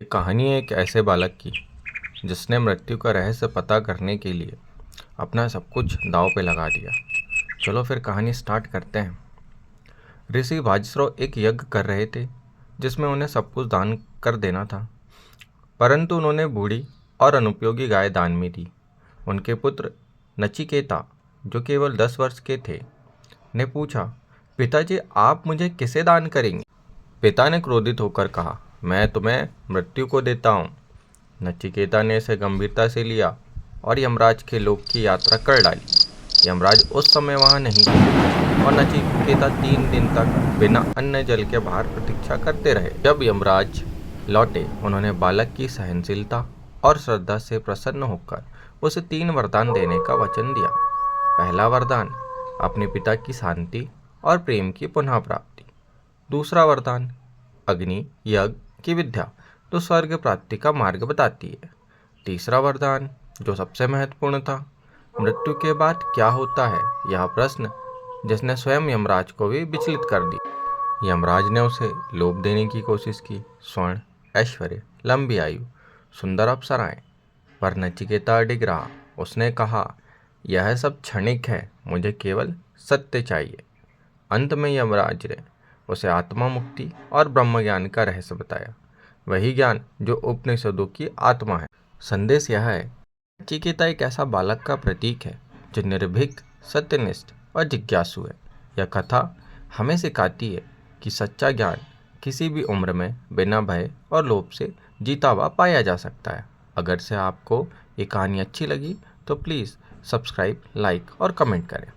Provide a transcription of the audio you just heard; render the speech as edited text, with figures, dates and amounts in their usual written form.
कहानी है एक ऐसे बालक की जिसने मृत्यु का रहस्य पता करने के लिए अपना सब कुछ दांव पे लगा दिया। चलो फिर कहानी स्टार्ट करते हैं। ऋषि वाजिष्ठव एक यज्ञ कर रहे थे जिसमें उन्हें सब कुछ दान कर देना था, परंतु उन्होंने बूढ़ी और अनुपयोगी गाय दान में दी। उनके पुत्र नचिकेता, जो केवल 10 वर्ष के थे, ने पूछा, पिताजी आप मुझे किसे दान करेंगे? पिता ने क्रोधित होकर कहा, मैं तुम्हें मृत्यु को देता हूँ। नचिकेता ने इसे गंभीरता से लिया और यमराज के लोक की यात्रा कर डाली। यमराज उस समय वहां नहीं थे और नचिकेता 3 दिन तक बिना अन्न जल के बाहर प्रतीक्षा करते रहे। जब यमराज लौटे, उन्होंने बालक की सहनशीलता और श्रद्धा से प्रसन्न होकर उसे 3 वरदान देने का वचन दिया। पहला वरदान, अपने पिता की शांति और प्रेम की पुनः प्राप्ति। दूसरा वरदान, अग्नि यज्ञ की विद्या जो स्वर्ग प्राप्ति का मार्ग बताती है। तीसरा वरदान, जो सबसे महत्वपूर्ण था, मृत्यु के बाद क्या होता है, यह प्रश्न जिसने स्वयं यमराज को भी विचलित कर दी। यमराज ने उसे लोभ देने की कोशिश की, स्वर्ण, ऐश्वर्य, लंबी आयु, सुंदर अप्सराएं, पर नचिकेता अडिग रहा। उसने कहा, यह सब क्षणिक है, मुझे केवल सत्य चाहिए। अंत में यमराज ने उसे आत्मा मुक्ति और ब्रह्म ज्ञान का रहस्य बताया, वही ज्ञान जो उपनिषदों की आत्मा है। संदेश यह है, नचिकेता एक ऐसा बालक का प्रतीक है जो निर्भीक, सत्यनिष्ठ और जिज्ञासु है। यह कथा हमें सिखाती है कि सच्चा ज्ञान किसी भी उम्र में बिना भय और लोभ से जीता हुआ पाया जा सकता है। अगर से आपको ये कहानी अच्छी लगी तो प्लीज़ सब्सक्राइब, लाइक और कमेंट करें।